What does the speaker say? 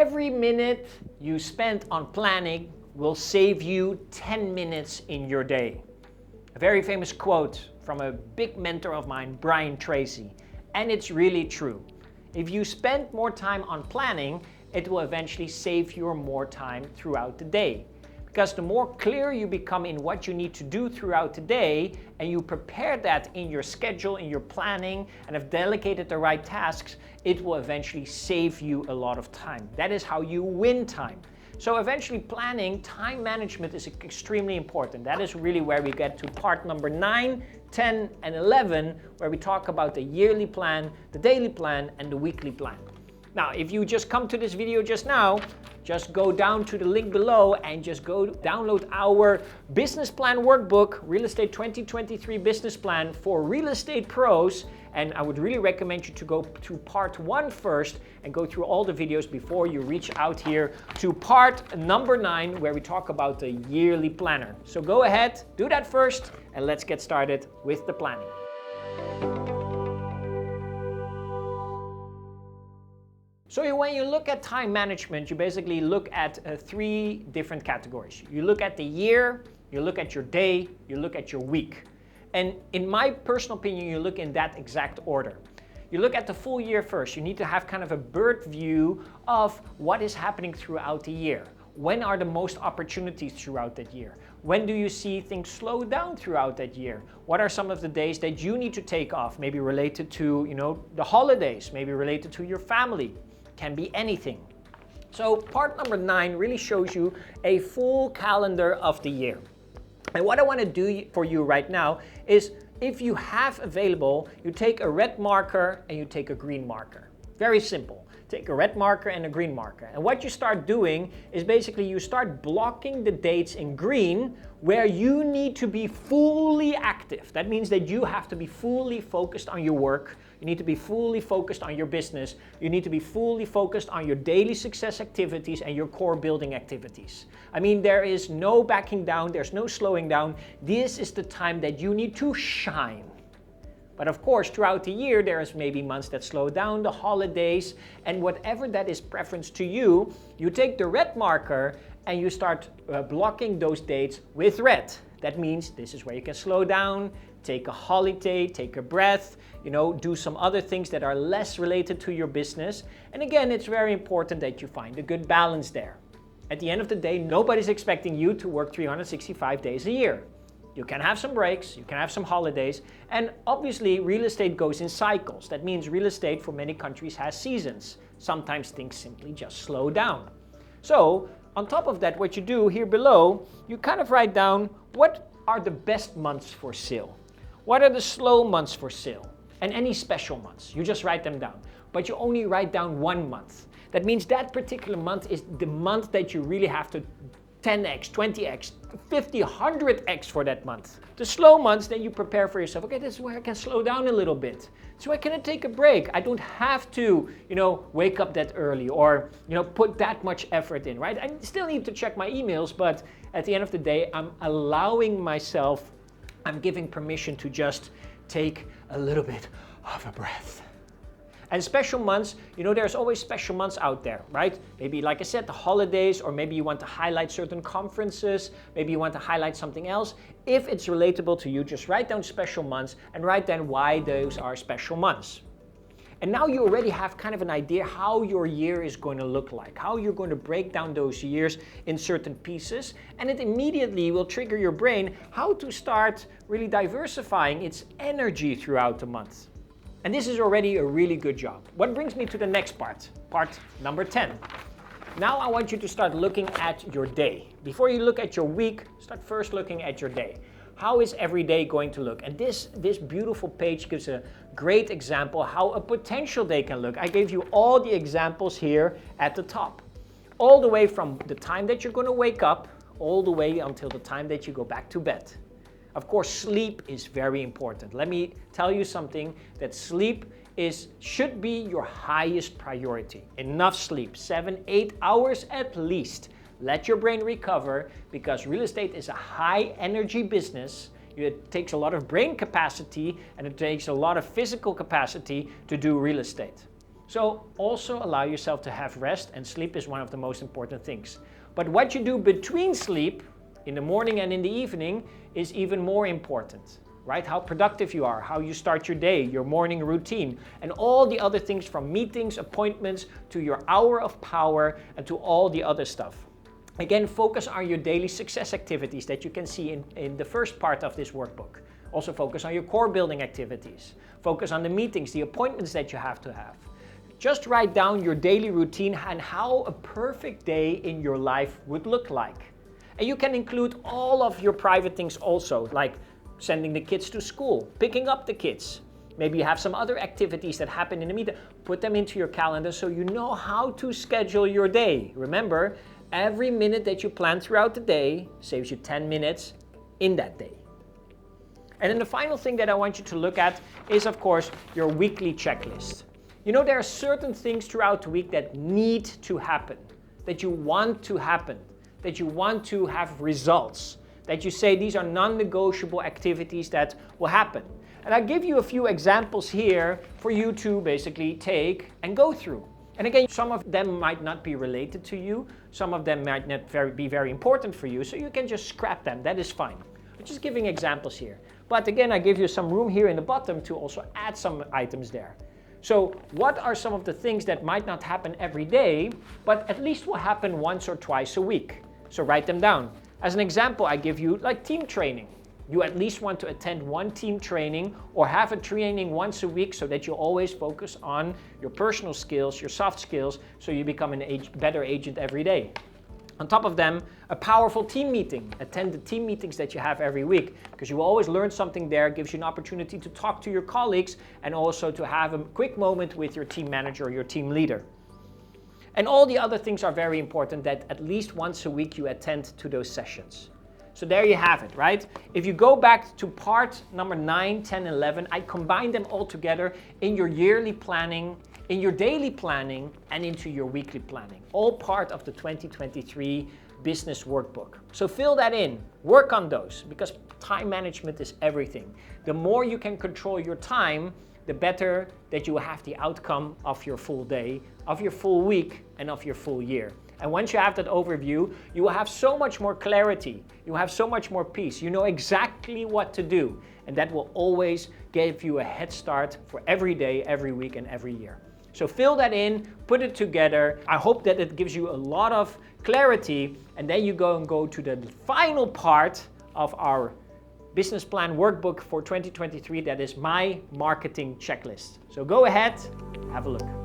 every minute you spend on planning will save you 10 minutes in your day. A very famous quote from a big mentor of mine, Tracy, and it's really true. If you spend more time on planning, it will eventually save you more time throughout the day. Because the more clear you become in what you need to do throughout the day, and you prepare that in your schedule, in your planning, and have delegated the right tasks, it will eventually save you a lot of time. That is how you win time. So eventually planning, time management is extremely important. That is really where we get to part number 9, 10, and 11, where we talk about the yearly plan, the daily plan, and the weekly plan. Now, if you just come to this video just now, just go down to the link below and just go download our business plan workbook, Real Estate 2023 Business Plan for Real Estate Pros. And I would really recommend you to go to part 1 first and go through all the videos before you reach out here to part number 9, where we talk about the yearly planner. So go ahead, do that first, and let's get started with the planning. So when you look at time management, you basically look at 3 different categories. You look at the year, you look at your day, you look at your week. And in my personal opinion, you look in that exact order. You look at the full year first. You need to have kind of a bird view of what is happening throughout the year. When are the most opportunities throughout that year? When do you see things slow down throughout that year? What are some of the days that you need to take off? Maybe related to, the holidays, maybe related to your family. Can be anything. So part number 9 really shows you a full calendar of the year. And what I want to do for you right now is, if you have available, you take a red marker and you take a green marker. Very simple. Take a red marker and a green marker. And what you start doing is basically you start blocking the dates in green where you need to be fully active. That means that you have to be fully focused on your work. You need to be fully focused on your business. You need to be fully focused on your daily success activities and your core building activities. I mean, there is no backing down. There's no slowing down. This is the time that you need to shine. But of course, throughout the year, there is maybe months that slow down, the holidays, and whatever that is preference to you, you take the red marker and you start blocking those dates with red. That means this is where you can slow down, take a holiday, take a breath, do some other things that are less related to your business. And again, it's very important that you find a good balance there. At the end of the day, nobody's expecting you to work 365 days a year. You can have some breaks, you can have some holidays, and obviously real estate goes in cycles. That means real estate for many countries has seasons. Sometimes things simply just slow down. So on top of that, what you do here below, you kind of write down what are the best months for sale. What are the slow months for sale? And any special months. You just write them down. But you only write down 1 month. That means that particular month is the month that you really have to 10x, 20x, 50, 100x for that month. The slow months, then you prepare for yourself. Okay, this is where I can slow down a little bit. So I can take a break. I don't have to, wake up that early or, put that much effort in, right? I still need to check my emails, but at the end of the day, I'm allowing myself, I'm giving permission to just take a little bit of a breath. And special months, there's always special months out there, right? Maybe, like I said, the holidays, or maybe you want to highlight certain conferences, maybe you want to highlight something else. If it's relatable to you, just write down special months and write down why those are special months. And now you already have kind of an idea how your year is going to look like, how you're going to break down those years in certain pieces, and it immediately will trigger your brain how to start really diversifying its energy throughout the month. And this is already a really good job. What brings me to the next part number 10. Now I want you to start looking at your day. Before you look at your week, start first looking at your day. How is every day going to look? And this beautiful page gives a great example how a potential day can look. I gave you all the examples here at the top. All the way from the time that you're going to wake up, all the way until the time that you go back to bed. Of course, sleep is very important. Let me tell you something, that sleep should be your highest priority. Enough sleep, 7-8 hours at least. Let your brain recover, because real estate is a high energy business. It takes a lot of brain capacity and it takes a lot of physical capacity to do real estate. So also allow yourself to have rest, and sleep is one of the most important things. But what you do between sleep, in the morning and in the evening, is even more important, right? How productive you are, how you start your day, your morning routine, and all the other things from meetings, appointments, to your hour of power, and to all the other stuff. Again, focus on your daily success activities that you can see in the first part of this workbook. Also focus on your core building activities. Focus on the meetings, the appointments that you have to have. Just write down your daily routine and how a perfect day in your life would look like. And you can include all of your private things also, like sending the kids to school, picking up the kids. Maybe you have some other activities that happen in the meeting. Put them into your calendar so you know how to schedule your day. Remember, every minute that you plan throughout the day saves you 10 minutes in that day. And then the final thing that I want you to look at is, of course, your weekly checklist. You know, there are certain things throughout the week that need to happen, that you want to happen, that you want to have results, that you say these are non-negotiable activities that will happen. And I'll give you a few examples here for you to basically take and go through. And again, some of them might not be related to you, some of them might not be very important for you, so you can just scrap them, that is fine. I'm just giving examples here. But again, I give you some room here in the bottom to also add some items there. So what are some of the things that might not happen every day, but at least will happen once or twice a week? So write them down. As an example, I give you like team training. You at least want to attend one team training or have a training once a week so that you always focus on your personal skills, your soft skills, so you become a better agent every day. On top of them, a powerful team meeting. Attend the team meetings that you have every week, because you will always learn something there. It gives you an opportunity to talk to your colleagues and also to have a quick moment with your team manager or your team leader. And all the other things are very important, that at least once a week you attend to those sessions. So there you have it, right? If you go back to part number 9, 10, 11, I combine them all together in your yearly planning, in your daily planning, and into your weekly planning. All part of the 2023 business workbook. So fill that in, work on those, because time management is everything. The more you can control your time, the better that you will have the outcome of your full day, of your full week, and of your full year. And once you have that overview, you will have so much more clarity. You will have so much more peace. You know exactly what to do. And that will always give you a head start for every day, every week, and every year. So fill that in, put it together. I hope that it gives you a lot of clarity. And then you go to the final part of our business plan workbook for 2023. That is my marketing checklist. So go ahead, have a look.